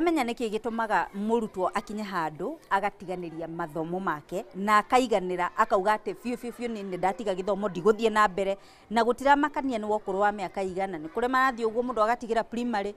ndiramenya niki gitumaga murutwo akinye handu agatiganiria mathomo make na akaiganira akauga ati fiu ni ndatiga githomo ndiguthie na mbere na gutira makania ni wokuru wa miaka igana ni kure marathie uguo mundu agatigira primary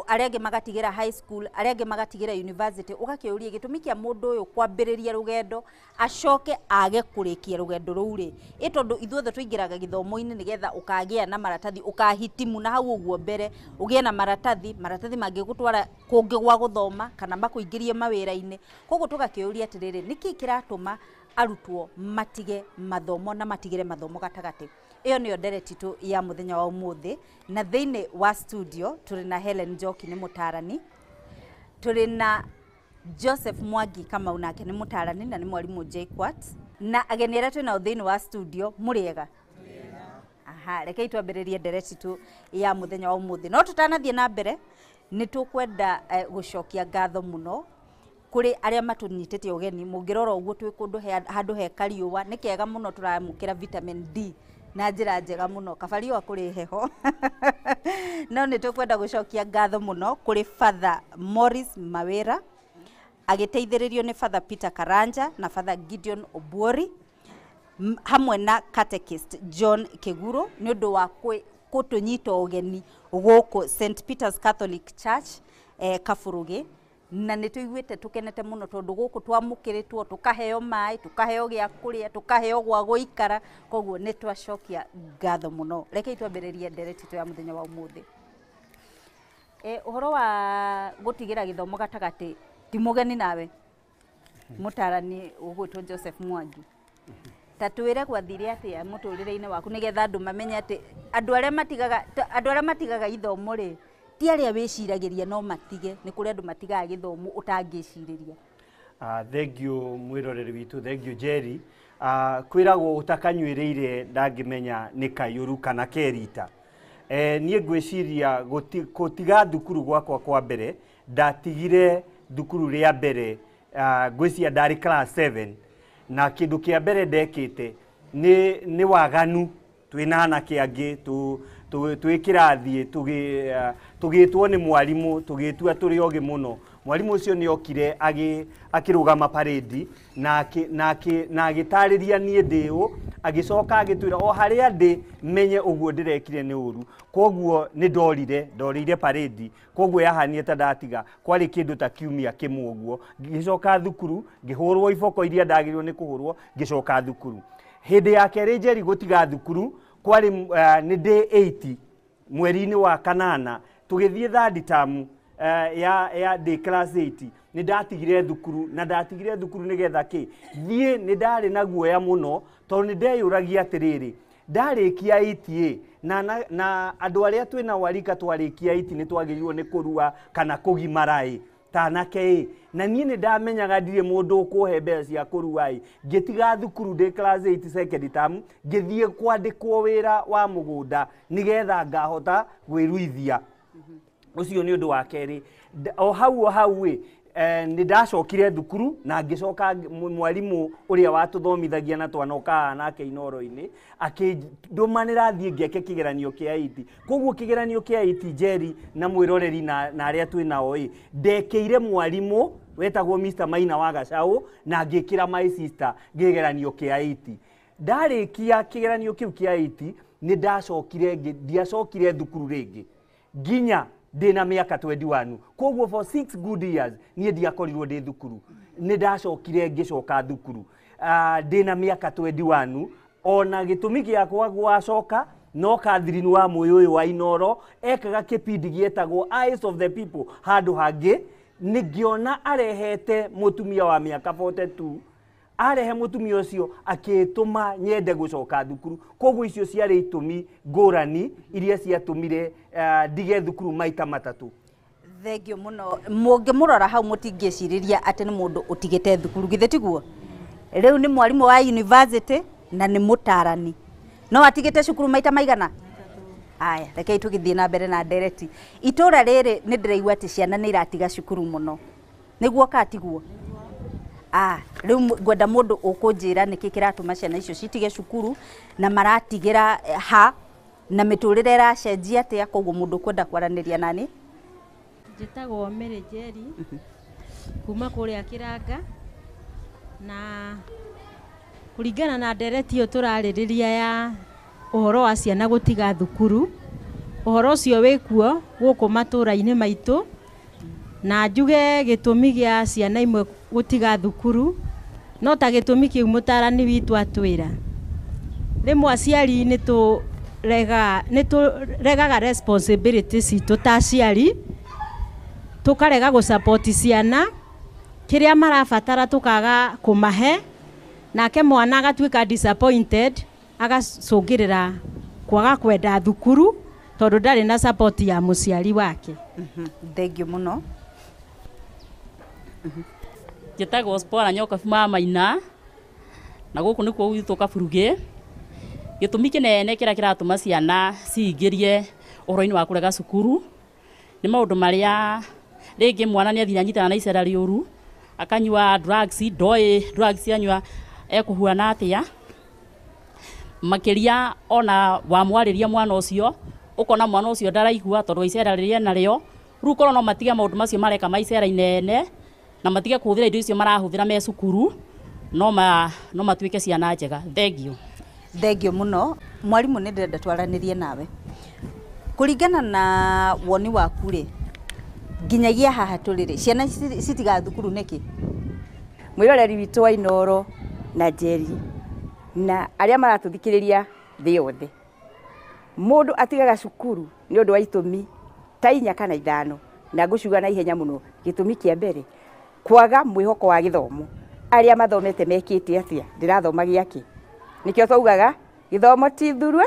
arenge magatigira high school arenge magatigira university ugakiuria gitumi kia mundu uyu kwambiriria rugendo acoke age kurikia rugendo ruri itondu ithuothe tuingiraga githomo-ini nigetha ukagia na maratathi ukahitimu na hau uguo mbere ugie na maratathi mangigutwara kungi gwa guthoma kana makuingirie mawira-ini koguo tugakiuria atiriri niki kiratuma arutwo matige mathomo na matigire mathomo gatagati. Iyo niyo ndereti tu ya muthenya wa umuthi na thiini wa studio turi na Helen Njoki ni mutarani, turi na Joseph Mwangi kama unake ni mutarani na ni mwalimu JKUAT na ageni aria twina thiini wa studio muriega. Aha, rekei twambiririe ndereti tu ya muthenya wa umuthi no tutanathie na mbere ni tukwenda gucokia ngatho muno kuri aria matunyitete ugeni mungirora uguo twi kundu handu he kariuwa ni kega muno turamukira vitamin D na njira njega muno kabariwa kuri heho no ni tukwenda gucokia ngatho muno kuri Father Morris Mawira agiteithiririo ni Father Peter Karanja na Father Gideon Obuori hamwe na Catechist John Keguro ni undu wa kutunyita ugeni guku St Peter's Catholic Church Kafurugi na nituiguite tukenete muno tondu guku twamukiritwo tukaheo mai tukaheo gia kuria tukaheo gwa guikara koguo nitwacokia ngatho muno. Rekei twambiririe ndereti tu ya muthenya wa umuthi. Uhoro wa gutigira githomo gatagati ti mugeni nawe mutarani ugwitwo Joseph Mwangi tatwire gwathire atia muturire-ini waku nigetha andu mamenye ati andu aria matigaga ithomo ri ti aria wiciragiria no matige ni kuri andu matigaga githomo utangiciriria. Thank you mwiroreri witu, thank you Jerry. Kwiragwo utakanyuiriire ndangimenya ni kayuru kana kerita. Nie ngwiciria gutiga thukuru gwakwa kwa mbere ndatigire thukuru ria mbere ngwiciria ndari class 7 na kindu kia mbere ndekite ni waganu twina anake angi twikirathie tugitwo ni mwalimu tugitua turi ogi muno. Mwalimu ucio ni okire akirugama parade na agitariria nie ndiu agicoka agitwira o haria ndi menye uguo ndirekire ni uru koguo ni ndorire parade koguo yahanie ta ndatiga kwari kindu ta kiumia kimwe uguo gicoka thukuru ngihurwo iboko iria ndagirwo ni kuhurwo gicoka thukuru. Hindi ya keri Njeri gutiga thukuru kwari ni day 80 mweri-ini wa kanana tugithie third term ya day class 8 ni ndatigire thukuru na ndatigire thukuru nigetha ki thie ni ndari na guoya muno tondu ni ndeyuragia atiriri ndarikia 8 na andu aria twina warika twarikia 8 ni twagirirwo ni kurua kana kugimarai tanake na nie ni ndamenyaga ndire mundu ukuhe mbeca cia kuruai ngitiga thukuru de class 8 second term ngithie kwandikwo wira wa mugunda nigetha ngahota gwiruithia ucio ni undu wa keri. O hau ni ndacokire thukuru na ngicoka mwalimu uria watuthomithagia na twanoka nake inoro-ini akidumanira thie ngeke kigeranio kia 8 koguo kigeranio kia 8 Jerry na mwiroreri na aria twinao ndekeire mwalimu wetagwo Mr Maina wa Gacau na ngikira my sister ngigeranio kia 8 ndarikia kigeranio kiu kia 8 ni ndiacokire thukuru ringi nginya ndina miaka 21 koguo for 6 good years nie ndiakorirwo ndi thukuru ni ndacokire ngicoka thukuru ndina miaka 21 ona gitumi giakwa gwacoka no Catherine wa Muyu wa Inoro ekaga kipindi gietagwo Eyes of the People handu hangi ningiona arehete mutumia wa miaka 42 arehe mutumia ucio akituma nyende gucoka thukuru koguo icio ciari itumi ngurani iria ciatumire ndige thukuru maita matatu. Thank you muno. Mungimurora hau mutingiciriria ati ni mundu utigite thukuru githe tiguo riu ni mwalimu wa university na ni mutarani no atigite cukuru maita maigana aya rekei tugithie na mbere na ndereti itura riri ni ndiraigua ati ciana ni iratiga cukuru muno niguo katiguo riu ngwenda mundu ukunjira niki kiratuma ciana icio citige cukuru na maratigira ha na miturire iracenjia atia koguo mundu kwenda kwaraniria nani Njĩtagwo Mary Njeri kuma kũrĩa Kĩranga, na kũringana na ndereti ĩyo tũrarĩrĩria ya ũhoro wa ciana gũtiga thukuru, ũhoro ũcio wĩkuo gũkũ matũũra-inĩ maitũ, na njuge gĩtũmi gĩa ciana imwe gũtiga thukuru no ta gĩtũmi kĩu mũtaarani witũ atwĩra. Rĩmwe aciari nĩtũregaga responsibilities citũ ta aciari, tũkarega gũsupport ciana, kĩrĩa marabatara tũkaga kũmahe, nake mwana agatuĩka disappointed, agacũngĩrĩra kwaga kwenda thukuru tondũ ndarĩ na support ya mũciari wake. Thank you mũno. Njĩtagwo Spora Nyoka kuma Maina, na gũkũ nĩkuo gwitũ Kaburuge. Gĩtũmi kĩnene kĩrĩa kĩratũma ciana ciingĩrie ũhoro-inĩ wa kũrega cukuru nĩ maũndũ marĩa rĩngĩ mwana nĩ athire anyitana na icera rĩũru, akanyua drugs, ndoĩ drugs anyua ekũhuana atĩa. Makĩria ona wamwarĩria mwana ũcio, ũkona mwana ũcio ndaraigua tondũ icera rĩrĩa narĩo, rĩu korwo no matige maũndũ macio mareka ma icera inene na matige kũhũthĩra indo icio marahũthĩra me cukuru, no matuĩke ciana njega. Thank you. Thank you mũno. Mwarimũ nĩ ndĩrenda twaranĩrie nawe. Kũringana na woni waku rĩ, nginyagia haha tũrĩ ciana citiga thukuru nĩkĩ? Mwĩroreri witũ wa Inooro na Njeri na arĩa maratũthikĩrĩria thĩ yothe, mũndũ atigaga cukuru nĩ ũndũ wa itũmi ta 4 kana 5, na ngũciuga na ihenya mũno. Gĩtũmi kĩa mbere, kwaga mwĩhoko wa gĩthomo. Arĩa mathomete mekĩte atĩa? Ndĩrathoma gĩake. Nĩkĩo twaugaga gĩthomo ti thurua,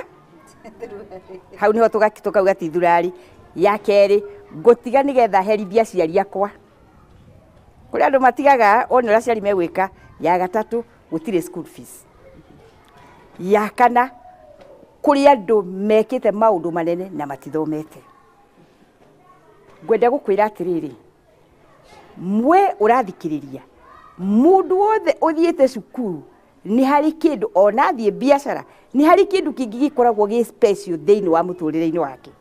hau nĩho tũkauga ti thurari. Ya kerĩ, ngũtiga nĩgetha herithia aciari akwa. Kũrĩ andũ matigaga one ũrĩa aciari megwĩka. Ya gatatũ, gũtirĩ school fees. Ya kana, kũrĩ andũ mekĩte maũndũ manene na matithomete. Ngwenda gũkwĩra atĩrĩrĩ, mwe ũrathikĩrĩria, mũndũ wothe ũthiĩte cukuru nĩ harĩ kĩndũ, ona athiĩ biacara nĩ harĩ kĩndũ kĩngĩ gĩkoragwo gĩ special thĩinĩ wa mũtũrĩre-inĩ wake.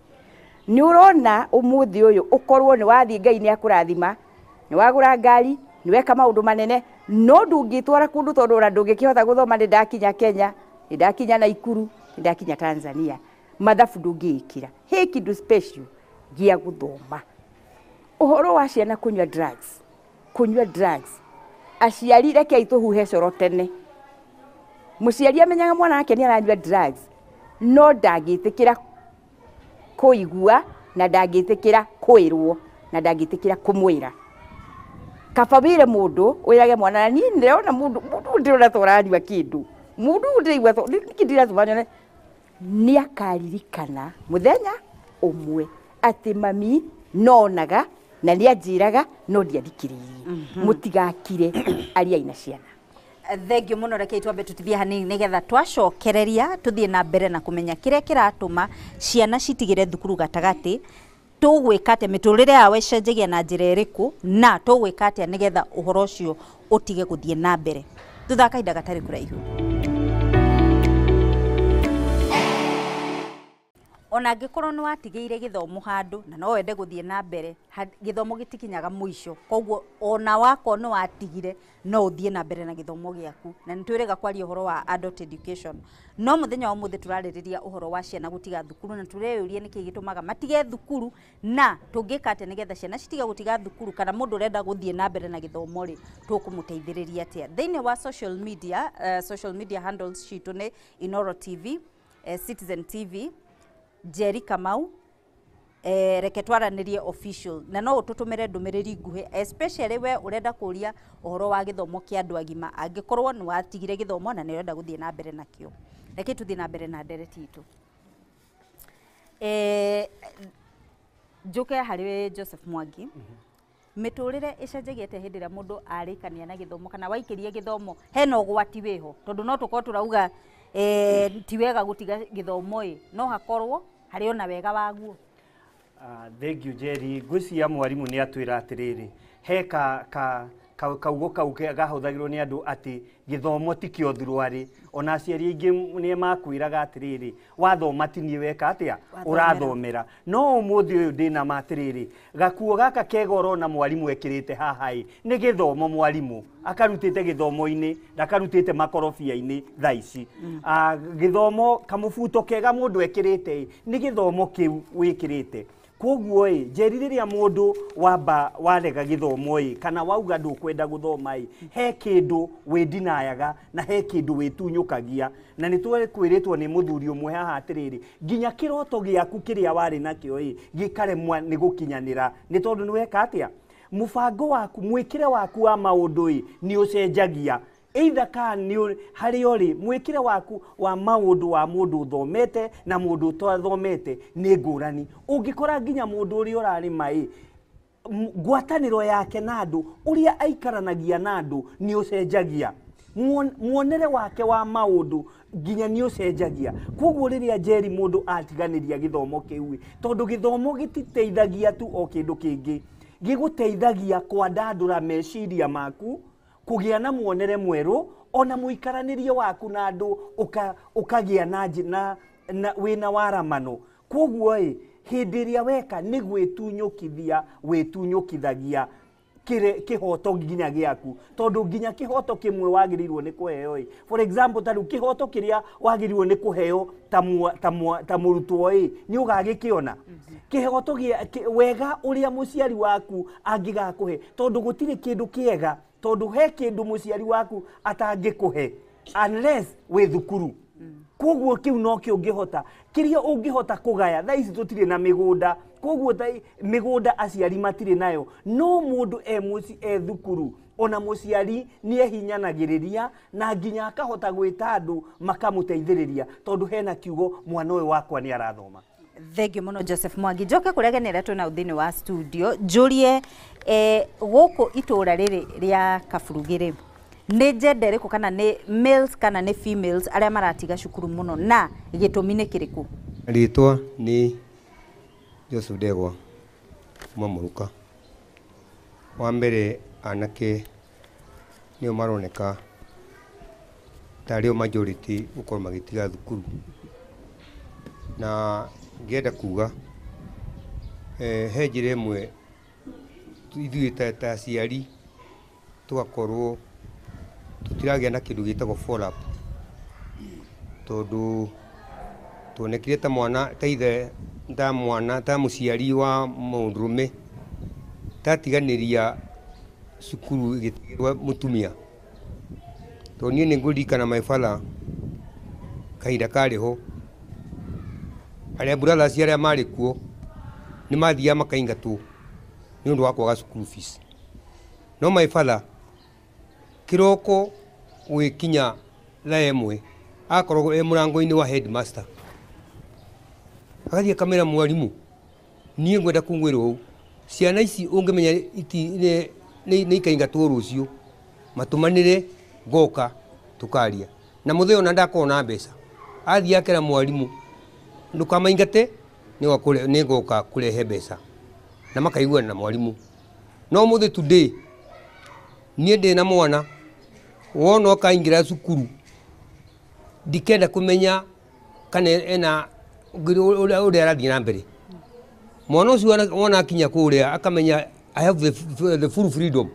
Nĩ ũrona ũmũthĩ ũyũ ũkorwo nĩ wathiĩ Ngai nĩ akũrathima, nĩ wagũra ngari, nĩ weka maũndũ manene, no ndũngĩtwara kũndũ tondũ ona ndũngĩkĩhota gũthoma. Nĩ ndakinya Kenya, nĩ ndakinya Naikuru, nĩ ndakinya Tanzania, mathabu ndũngĩĩkĩra. He kĩndũ special gĩa gũthoma. Ũhoro wa ciana kũnyua drugs, aciari rekei tũhuhe coro tene. Mũciari amenyaga mwana wake nĩ aranyua drugs, no ndangĩtĩkĩra kũigua, na ndangĩtĩkĩra kwĩrwo, na ndangĩtĩkĩra kũmwĩra. Kaba wĩre mũndũ ũrage mwana, na niĩ ndĩrona mũndũ ndĩrona ta ũranyua kĩndũ, mũndũ ndĩraigua ndĩratũmanya nĩ akaririkana mũthenya ũmwe atĩ mami nonaga na nĩ anjĩraga no ndiathikĩrĩirie. Mũtigakire arĩa ina ciana. Thank you mũno. Rekei twambe tũtithie hanini nĩgetha twacokereria tũthiĩ na mbere na kũmenya kĩrĩa kĩratũma ciana citigĩre thukuru gatagatĩ. Tũgwĩka atĩa, mĩtũrĩre yao ĩcenjagia na njĩra ĩrĩkũ, na tũgwĩka atĩa nĩgetha ũhoro ũcio ũtige gũthiĩ na mbere. Thutha kahinda gatarĩ kũraihu. Ona angĩkorwo nĩ watigĩire gĩthomo handũ na no wende gũthiĩ na mbere, gĩthomo gĩtikinyaga mũico. Koguo ona wako nĩ watigire no ũthiĩ na mbere na gĩthomo gĩaku, na nĩ twĩrĩga kwaria ũhoro wa adult education. No mũthenya wa ũmũthĩ tũrarĩrĩria ũhoro wa ciana gũtiga thukuru, na tũreyũria nĩkĩ gĩtũmaga matige thukuru, na tũngĩka atĩa nĩgetha ciana citige gũtiga thukuru, kana mũndũ ũrenda gũthiĩ na mbere na gĩthomo rĩ, tũkũmũteithĩrĩria atĩa. Thĩinĩ wa social media handles citũ nĩ Inooro TV, Citizen TV, Njeri Kamau, reke twaranĩrie official, na no ũtũtũmĩre ndũmĩrĩri nguhĩ, especially we ũrenda kũria ũhoro wa gĩthomo kĩa andũ agima, angĩkorwo nĩ watigire gĩthomo na nĩ ũrenda gũthiĩ na mbere nakĩo. Reke tũthiĩ na mbere na ndereti itũ. Njoke harĩ Joseph Mwangi. Mĩtũrĩre ĩcenjagia atĩa hĩndĩ ĩrĩa mũndũ arĩkania na gĩthomo, kana waikĩria gĩthomo hena ũgwati wĩho? Tondũ no tũkorwo tũrauga ti wega gũtiga gĩthomo, no hakorwo harĩ ona wega waguo. Thank you Njeri. Ngwĩciria mwarimũ nĩ atwĩra atĩrĩrĩ, he kaugo kau gahuthagirwo ni andu ati githomo ti kio thurwari ona aciari aingi ni makwiraga atiriri wathoma ti ni weka atia urathomera no umuthi uyu ndina matiriri gakuo gaka kegoro na mwalimu ekirite haha ni githomo mwalimu akarutite githomo-ini ndakarutite makorobia-ini thaici githomo kamubuto kega mundu ekirite ni githomo kiu wikirite koguo njeri riria mundu wamba warega githomo kana wauga ndukwenda guthoma he kindu widinayaga na he kindu witunyukagia na nitwekwiritwo ni muthuri umwe haha atiriri nginya kiroto giaku kiria wari nakio gikaremwa ni gukinyanira ni tondu ni weka atia mubango waku mwikire waku wa maundu ni ucenjagia either kan hari ori mwikire waku wa maundu wa mundu thomete na mundu twathomete ni ngurani ungikora nginya mundu uri urari mai ngwataniro yake na andu uria aikaranagia na andu ni ucenjagia muonere wake wa maundu nginya ni ucenjagia koguo riria Njeri mundu atiganiria githomo kiu tondu githomo gititeithagia tu o kindu kingi giguteithagia kwandandura meciria maku kugia na muonere mweru ona muikaranirio waku na andu ukagia na wina waramano koguo hindi ria weka ni gwitunyukithia witunyukithagia kihoto nginya giaku tondu nginya kihoto kimwe wagirirwo ni kuheo for example taru kihoto kiria wagirirwo ni kuheo ta murutwo ni ugagikiona kihoto wega uria muciari waku angigakuhe tondu gutire kindu kiega tondu he kindu muciari waku atangikuhe unless we thukuru koguo kiu no kio ungihota kiria ungihota kugaya thaici tutire na migunda koguo migunda aciari matire nayo no mundu thukuru ona muciari ni ehinyanagiriria na nginya akahota gwita andu makamuteithiriria tondu hena kiugo mwana uyu wakwa ni arathoma. Thengio muno Joseph Mwangi njoke kureganira twina uthini wa studio njurie guku itura riri ria Kaburugiri ni gender iriku kana ni males kana ni females aria maratiga cukuru muno na gitumi ni kiriku? Ritwa ni Joseph Ndegwa Muruka. Wa mbere anake nio maroneka tario majority ukorwo magitiga thukuru na ngenda kuga he njira imwe ithuĩ ta aciari tugakorwo tutiragia na kindu gitagwo follow up tondu tuonekire ta mwana ta ithe ta mwana ta muciari wa mundurume tatiganiria cukuru igitigirwa mutumia to nie ningurikana my father kahinda kariho aria brother ciaria mari kuo ni mathia makaingatwo ni undu wa kwaga school fees no my father kiroko wikinya la emwe akorwo murango-ini wa headmaster agathie kamera mwarimu nie ngwenda kungwirwo ciana ici ungimenya iti ni ikaingatwo rucio matumanire ngoka tukaria na mutheo na ndakona mbeca athie akera mwarimu ndukamaingate ni ngoka kurehe mbeca na makaigua na mwarimu no muthe today nie ndi na mwana wona kaingira cukuru ndikenda kumenya kana ena uria arathie na mbere mwana ucio wona akinya kuria akamenya I have the full freedom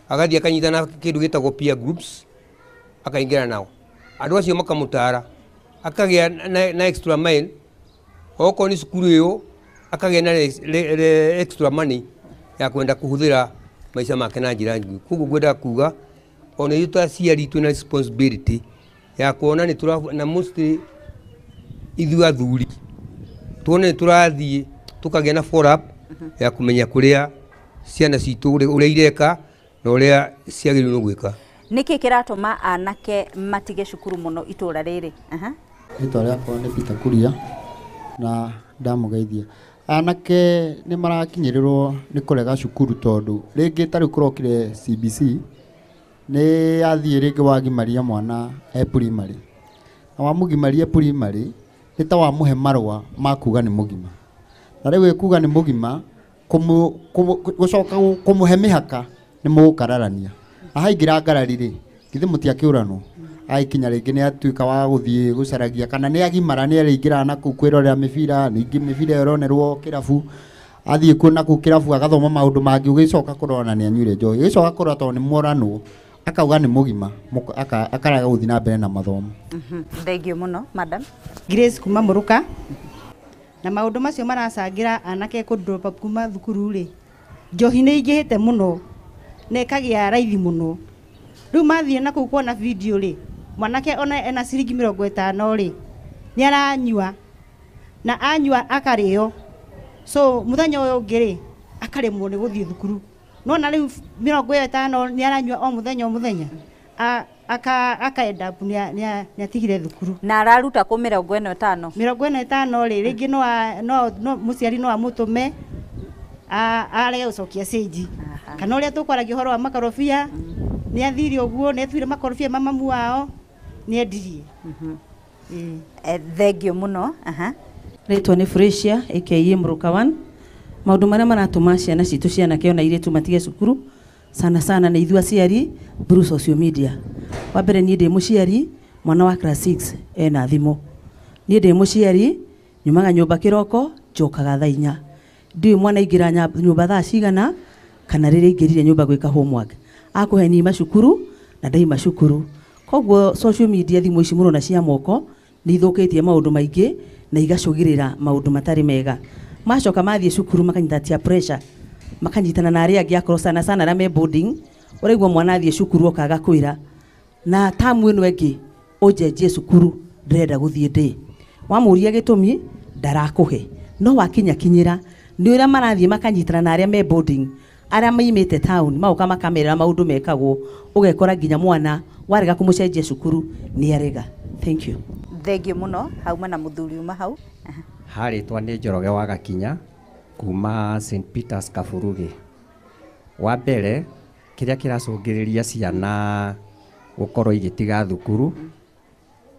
agathie akanyitana kindu gitagwo peer groups akaingira nao andu acio makamutara akagia na extra mile oko ni cukuru iyo akagia na extra money ya kwenda kuhuthira maisha make na njira njegu kugu gwenda kuga ona yuta aciari twina responsibility ya kuona ni na mostly ithu athuri tuone turathie tukagia na follow up ya kumenya kuria ciana citu uria ireka na uria ciagiriirwo gwika. Niki kiratuma anake matige cukuru muno itura riri? Ritwa riakwa ni Peter Kuria na ndamugeithia. Anake ni marakinyirirwo ni kurega cukuru tondu ringi tari kurokire CBC ni athie ringi wagimaria mwana primary na wamugimaria primary ni ta wamuhe marwa makuga ni mugima na riu kuga ni mugima gucoka kumuhe mihaka nĩ mũgũkararania ahaingĩra ngarari rĩ githĩ mũtiakĩũranwo aikinya rĩngĩ nĩ atuĩka wa gũthiĩ gũcaragia kana nĩ agimara nĩ arĩingĩra na kũu kwĩrorera mĩbira ningĩ mĩbira ĩronerwo kĩrabu athiĩ kuo na kũu kĩrabu agathoma maũndũ mangĩ ũgĩcoka kũrora nĩ anyuire njohi gĩcoka kũrora tondũ nĩ moranwo akauga nĩ mũgima akaraga gũthiĩ na mbere na mathomo. Thengiũ mũno madam. Grace kuma Mũruka na maũndũ macio maracangĩra anake kũndropa kuma thukuru rĩ njohi nĩ ingĩhĩte mũno na ĩkagĩa raithi mũno rĩu mathiĩ na kũu kuona video rĩ mwanake ona ena ciringi 50 rĩ nĩ aranyua na anyua akarĩo so mũthenya ũyũ ũngĩ rĩ akaremwo nĩ gũthiĩ thukuru no na rĩu 50 nĩ aranyua o mũthenya akaenda nĩ atigire thukuru na araruta kũ 50 rĩ rĩngĩ no mũciari no amũtũme arege gũcokia stage kana ũrĩa tũkwaragia ũhoro wa makorobia nĩ athire ũguo nĩ atuire makorobia mamamu wao nĩ endirie. Thengiũ mũno. Rĩtwa nĩ Frisia aka Mũruka 1. Maũndũ marĩa maratũma ciana citũ cianake ona irĩtu matige cukuru sana nĩ ithuĩ aciari through social media. Wa mbere niĩ ndĩ mũciari mwana wa class 6 ena thimũ. Niĩ ndĩ mũciari nyumaga nyũmba kĩroko njokaga thaa 4. Ndiũĩ mwana aingĩra nyũmba thaa cigana kana rĩrĩa aingĩrire nyũmba gwĩka homework. Akũhe ni macukuru na ndaima cukuru. Koguo social media thimũ ici mũno na cia moko nĩ ithũkĩtie maũndũ maingĩ na igacũgĩrĩra maũndũ matarĩ mega. Macoka mathiĩ cukuru makanyita tia pressure makanyitana na arĩa angĩ akorwo sana arĩa me boarding ũraigua mwana athiĩ cukuru okaga kwĩra na tamu ĩno ĩngĩ ũnjenjie cukuru ndĩrenda gũthiĩ ndĩ wamũria gĩtũmi ndarakũhe no wakinyĩra nĩ ũrĩa marathiĩ makanyitana na arĩa me boarding arĩa maimĩte town maũka makamerera maũndũ mekagwo ũgekora nginya mwana warega kũmũcenjia cukuru nĩ arega. Thank you. Thengiũ mũno hauma na mũthuri uma hau. Harĩtwa nĩ Njoroge wa Gakinya kuma St Peters Kaburuge. Wa mbere kĩrĩa kĩracũngĩrĩria ciana gũkorwo igĩtiga thukuru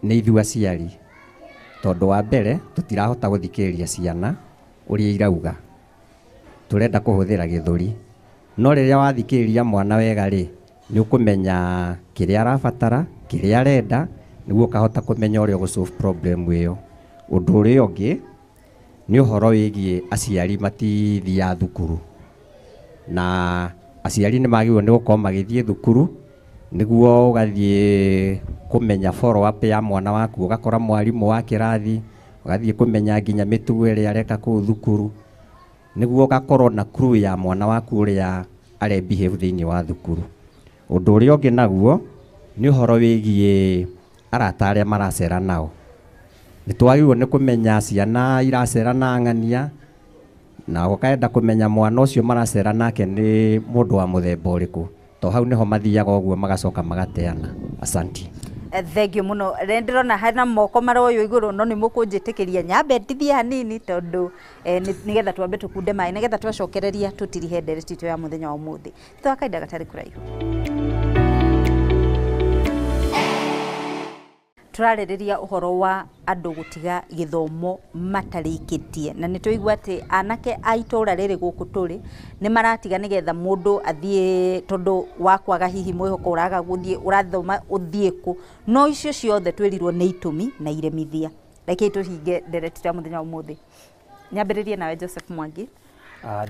nĩ ithuĩ aciari tondũ wa mbere tũtirahota gũthikĩrĩria ciana ũrĩa irauga tũrenda kũhũthĩra gĩthũri no rĩrĩa wathikĩrĩria mwana wega rĩ nĩ ũkũmenya kĩrĩa arabatara kĩrĩa arenda nĩguo kahota kũmenya ũrĩa gũ-solve problem ĩyo. Ũndũ ũrĩa ũngĩ nĩ ũhoro wĩgiĩ aciari matithia thukuru na aciari nĩ magĩrĩirwo nĩ gũkorwo magĩthiĩ thukuru nĩguo ũgathiĩ kũmenya follow up ya mwana waku ũgakora mwarimũ wa kĩrathi ũgathiĩ kũmenya nginya mĩtugo ĩrĩa areka kũu thukuru nĩguo ũgakorwo na crew ya mwana waku ũrĩa behave thĩinĩ wa thukuru. Ũndũ ũrĩa ũngĩ naguo nĩ ũhoro wĩgiĩ arata arĩa maracera nao. Nĩ twagĩrĩirwo nĩ kũmenya ciana iracera na ng'ania na ũkaenda kũmenya mwana ũcio maracera nake nĩ mũndũ wa mũthemba ũrĩkũ to hau nĩho mathiaga ũguo magacoka magateana. Asanti. Thengiũ mũno ndĩrona hena moko maroyo igũrũ no nĩ mũkũnjĩtĩkĩria nyambe ndithie hanini tondũ nĩgetha twambe tũkunde maĩ nĩgetha twacokereria tũtirihe ndereti itũ ya mũthenya wa ũmũthĩ twakainda gatarĩ kũraihu. Turarĩrĩria ũhoro wa andũ gũtiga gĩthomo matarĩkĩtie na nĩtũigua atĩ anake a itũra rĩrĩ gũkũ tũrĩ nĩ maratiga nĩgetha mũndũ athiĩ tondũ wa kwaga hihi mwĩhoko ũraga gũthiĩ ũrathoma ũthiĩ kũ no icio ciothe twĩrirwo nĩ itũmi na iremithia. Reke tũhinge ndereti ya mũthenya wa ũmũthĩ. Nyambĩrĩrie nawe Joseph Mwangi.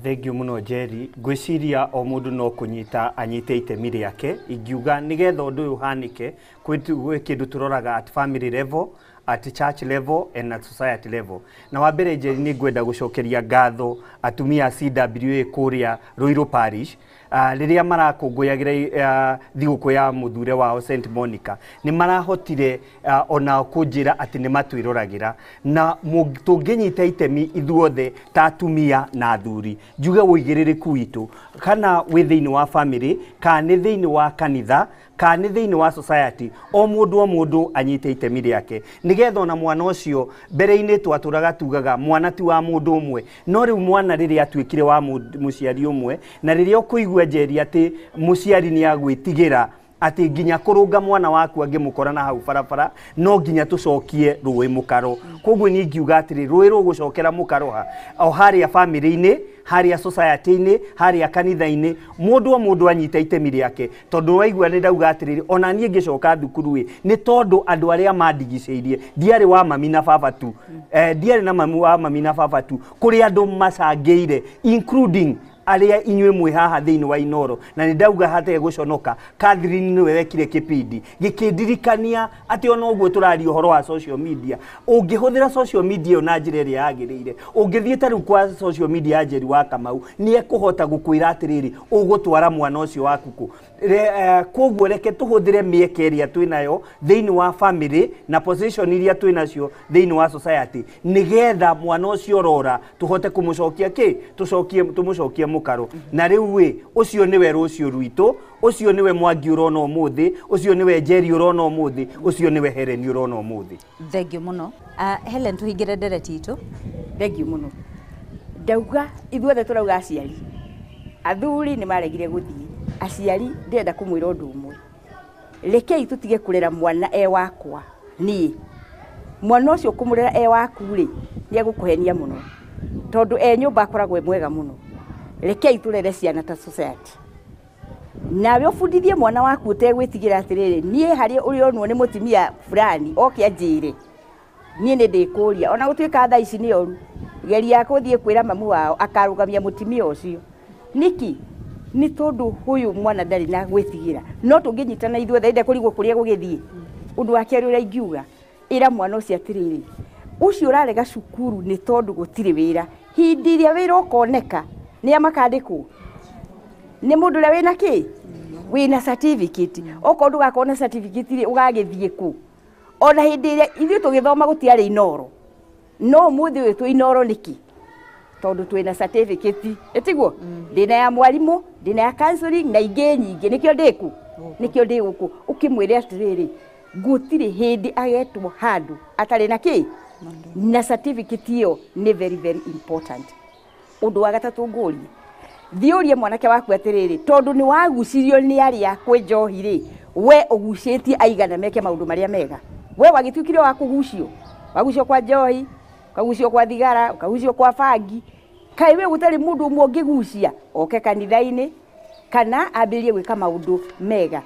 Thengiũ mũno Jerry. Ngwĩciria o mũndũ no kũnyita anyite itemi rĩake. Ingiuga nĩgetha ũndũ ũyũ ũhanĩke gwĩ kĩndũ tũroraga at family level, at church level and at society level. Na wa mbere Jerry nĩ ngwenda gũcokeria ngatho atumia CWA kũrĩa Ruiru Parish rĩrĩa marakũngũyagĩra thigũkũ ya mũthure wao St Monica nĩ marahotire ona kũnjĩra atĩ nĩ matwĩroragĩra na tũngĩnyita itemi ithuothe ta atumia na athuri njuge ũigĩrĩrĩku witũ kana wĩ thĩinĩ wa family kana nĩ thĩinĩ wa kanitha kana nĩ thĩinĩ wa society o mũndũ anyite itemi rĩake nĩgetha ona mwana ũcio mbere-inĩ twatũraga tugaga mwana ti wa mũndũ ũmwe no rĩu mwana rĩrĩa atuĩkire wa mũciari ũmwe na rĩrĩa ũkũigua Njeri atĩ mũciari nĩ agwĩtigĩra atĩ nginya kũrũnga mwana waku angĩmũkora na hau barabara no nginya tũcokie rũĩ mũkaro. Koguo nĩ ngiuga atĩrĩ rũĩ rũgũcokera mũkaro o harĩa family-inĩ haria society-inĩ haria kanitha-inĩ mũndũ anyita itemi rĩake tondũ waigua nĩ ndauga atĩrĩrĩ ona niĩ ngĩcoka thukuru nĩ tondũ andũ arĩa mandigicĩirie ndiarĩ wa mami na baba tu ndiarĩ na mami wa mami na baba tu kũrĩ andũ macangĩire including aria inywe mwe haha thĩinĩ wa Inooro na nĩ ndauga hate gũconoka Catherine nĩwe wekire kĩpindi gĩkĩndirikania atĩ ona ũguo tũraria ũhoro wa social media ũngĩhũthĩra social media na njĩra ĩrĩa yagĩrĩire ũngĩthiĩ ta rĩu kwa social media ya Njeri wa Kamau nĩ ekũhota gũkwĩra atĩrĩrĩ ũgũtwara mwana ũcio waku kũ koguo reke tũhũthĩre mĩeke ĩrĩa twĩnayo thĩinĩ wa family na position iria twĩnacio thĩinĩ wa society nĩgetha mwana ũcio ũrora tũhote kũmũcokia tũmũcokie mũkaro na rĩu ũcio nĩwe rũciũ rwitũ ũcio nĩwe Mwangi ũrona ũmũthĩ ũcio nĩwe Njeri ũrona ũmũthĩ ũcio nĩwe Helen ũrona ũmũthĩ. Thengiũ mũno. Helen tuhingĩre ndereti itũ. Thengiũ mũno. Ndauga ithuothe tũrauga aciari athuri nĩ maregire gũthiĩ aciari ndenda kũmwĩra ũndũ ũmwe rekei tũtige kũrera mwana wakwa niĩ mwana ũcio kũmũrera waku nĩ egũkũhenia mũno tondũ nyũmba akoragwo mwega mũno rekei tũrere ciana ta society nawe ũbundithie mwana waku ũtegwĩtigĩra atĩrĩrĩ niĩ harĩ ũrĩa onwo nĩ mũtumia fulani oke anjĩre niĩ nĩ ndĩkũria ona gũtuĩka thaa ici nĩ oru geria gũthiĩ kwĩra mamu wao akarũgamia mũtumia ũcio niki nĩ tondũ huyu mwana ndarĩ na gwĩtigĩra no tũngĩnyitana ithuothe ende kũrigwo kũrĩa gũgĩthiĩ ũndũ wa kerĩ ũrĩa ingiuga ĩra mwana ũcio atĩrĩrĩ ũcio ũrarega cukuru nĩ tondũ gũtirĩ wĩra hindi ĩrĩa wĩra ũkoneka nĩ amakandĩkwo nĩ mũndũ ũrĩa wĩna kĩ wĩna certificate okorwo ndũgakorwo na certificate rĩ ũgagĩthiĩ kũ ona hĩndĩ ĩrĩa ithuĩ tũgĩthoma gũtiarĩ Inooro no mũthĩ ũyũ twĩ Inooro nĩkĩ tondũ twĩna certificate etiguo ndĩna ya mwarimũ ndĩna ya counseling na ingĩ nyingĩ nĩkĩo ndĩ gũkũ ũkĩmwĩre atĩrĩrĩ gũtirĩ hĩndĩ agetwo handũ atarĩ na kĩ na certificate ĩyo nĩ very very important. Ũndũ wa gatatũ ngũrie thiũrie mwanake waku atĩrĩrĩ tondũ nĩ wagucirio nĩ arĩa kwĩ njohi rĩ we ũgucĩtie aigana meke maũndũ marĩa mega we wagĩtuĩkire wa kũgucio wagucio kwa njohi ukagucio kwa thigara ukagucio kwa bangi kai we gũtarĩ mũndũ ũmwe ũngĩgucia oke kanitha-inĩ kana ambĩrĩrie gwĩka maũndũ mega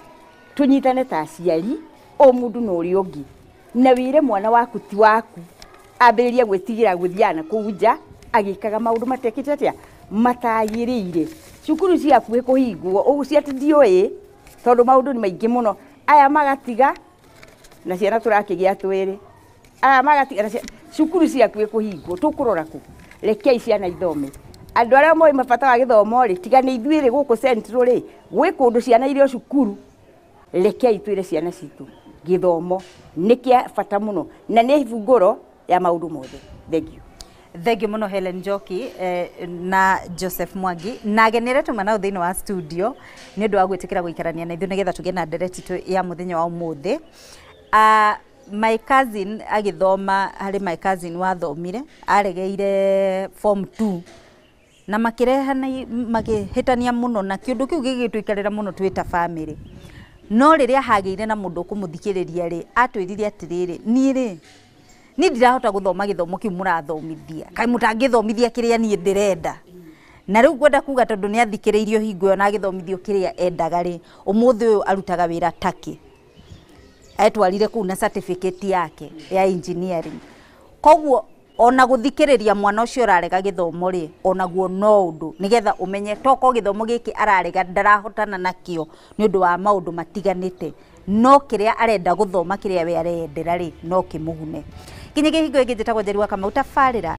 tũnyitane ta aciari o mũndũ na ũrĩa ũngĩ na wĩre mwana waku ti waku ambĩrĩrie gwĩtigĩra gũthiana kũu nja agĩkaga maũndũ matekĩte atĩa matagĩrĩire cukuru ciakuhĩ kũhingwo ũguo ati ndiũĩ tondũ maũndũ nĩ maingĩ mũno aya magatiga na ciana tũrakĩgĩa twĩrĩ aya magatiga na cukuru ciakuhĩ kũhingwo tũkũrora kũ rekei ciana ithome andũ arĩa moĩ mabata wa gĩthomo rĩ tiga nĩ ithuĩ rĩ gũkũ Central rĩ gwĩ kũndũ ciana irio cukuru rekei twĩre ciana citũ gĩthomo nĩ kĩa bata mũno na nĩ ibungũro ya maũndũ mothe. Thengiũ mũno Helen Njoki na Joseph Mwangi na agenire tuma nao thĩinĩ wa studio nĩ ũndũ wa gwĩtĩkĩra gũikarania na ithuĩ nĩgetha tũgĩe na ndereti ya mũthenya wa ũmũthĩ. My cousin agĩthoma harĩ my cousin wathomire aregeire form 2 na makĩrehana makĩhĩtania mũno na kĩũndũ kĩu gĩgĩtũikarĩra mũno twĩ ta family no rĩrĩa hagĩire na mũndũ ũkũmũthikĩrĩria rĩ atwĩrire atĩrĩrĩ niĩ ndirahota gũthoma gĩthomo kĩu mũrathomithia kaĩ mũtangĩthomithia kĩrĩa niĩ ndĩrenda na rĩu ngwenda kuga tondũ nĩ athikĩrĩirio hingo ĩyo na agĩthomithio kĩrĩa endaga rĩ ũmũthĩ ũyũ arutaga wĩra Turkey etwarire kũu na certificate yake ya engineering koguo ona gũthikĩrĩria mwana ũcio ũrarega gĩthomo rĩ onaguo no ũndũ nĩgetha ũmenye toko gĩthomo gĩkĩ ararega ndarahotana nakĩo nĩ ũndũ wa maũndũ matiganĩte no kĩrĩa arenda gũthoma kĩrĩa we arendera rĩ no kĩmũgune. Kinya kĩhingo gĩkĩ njĩtagwo Njeri wa Kamau tabarĩra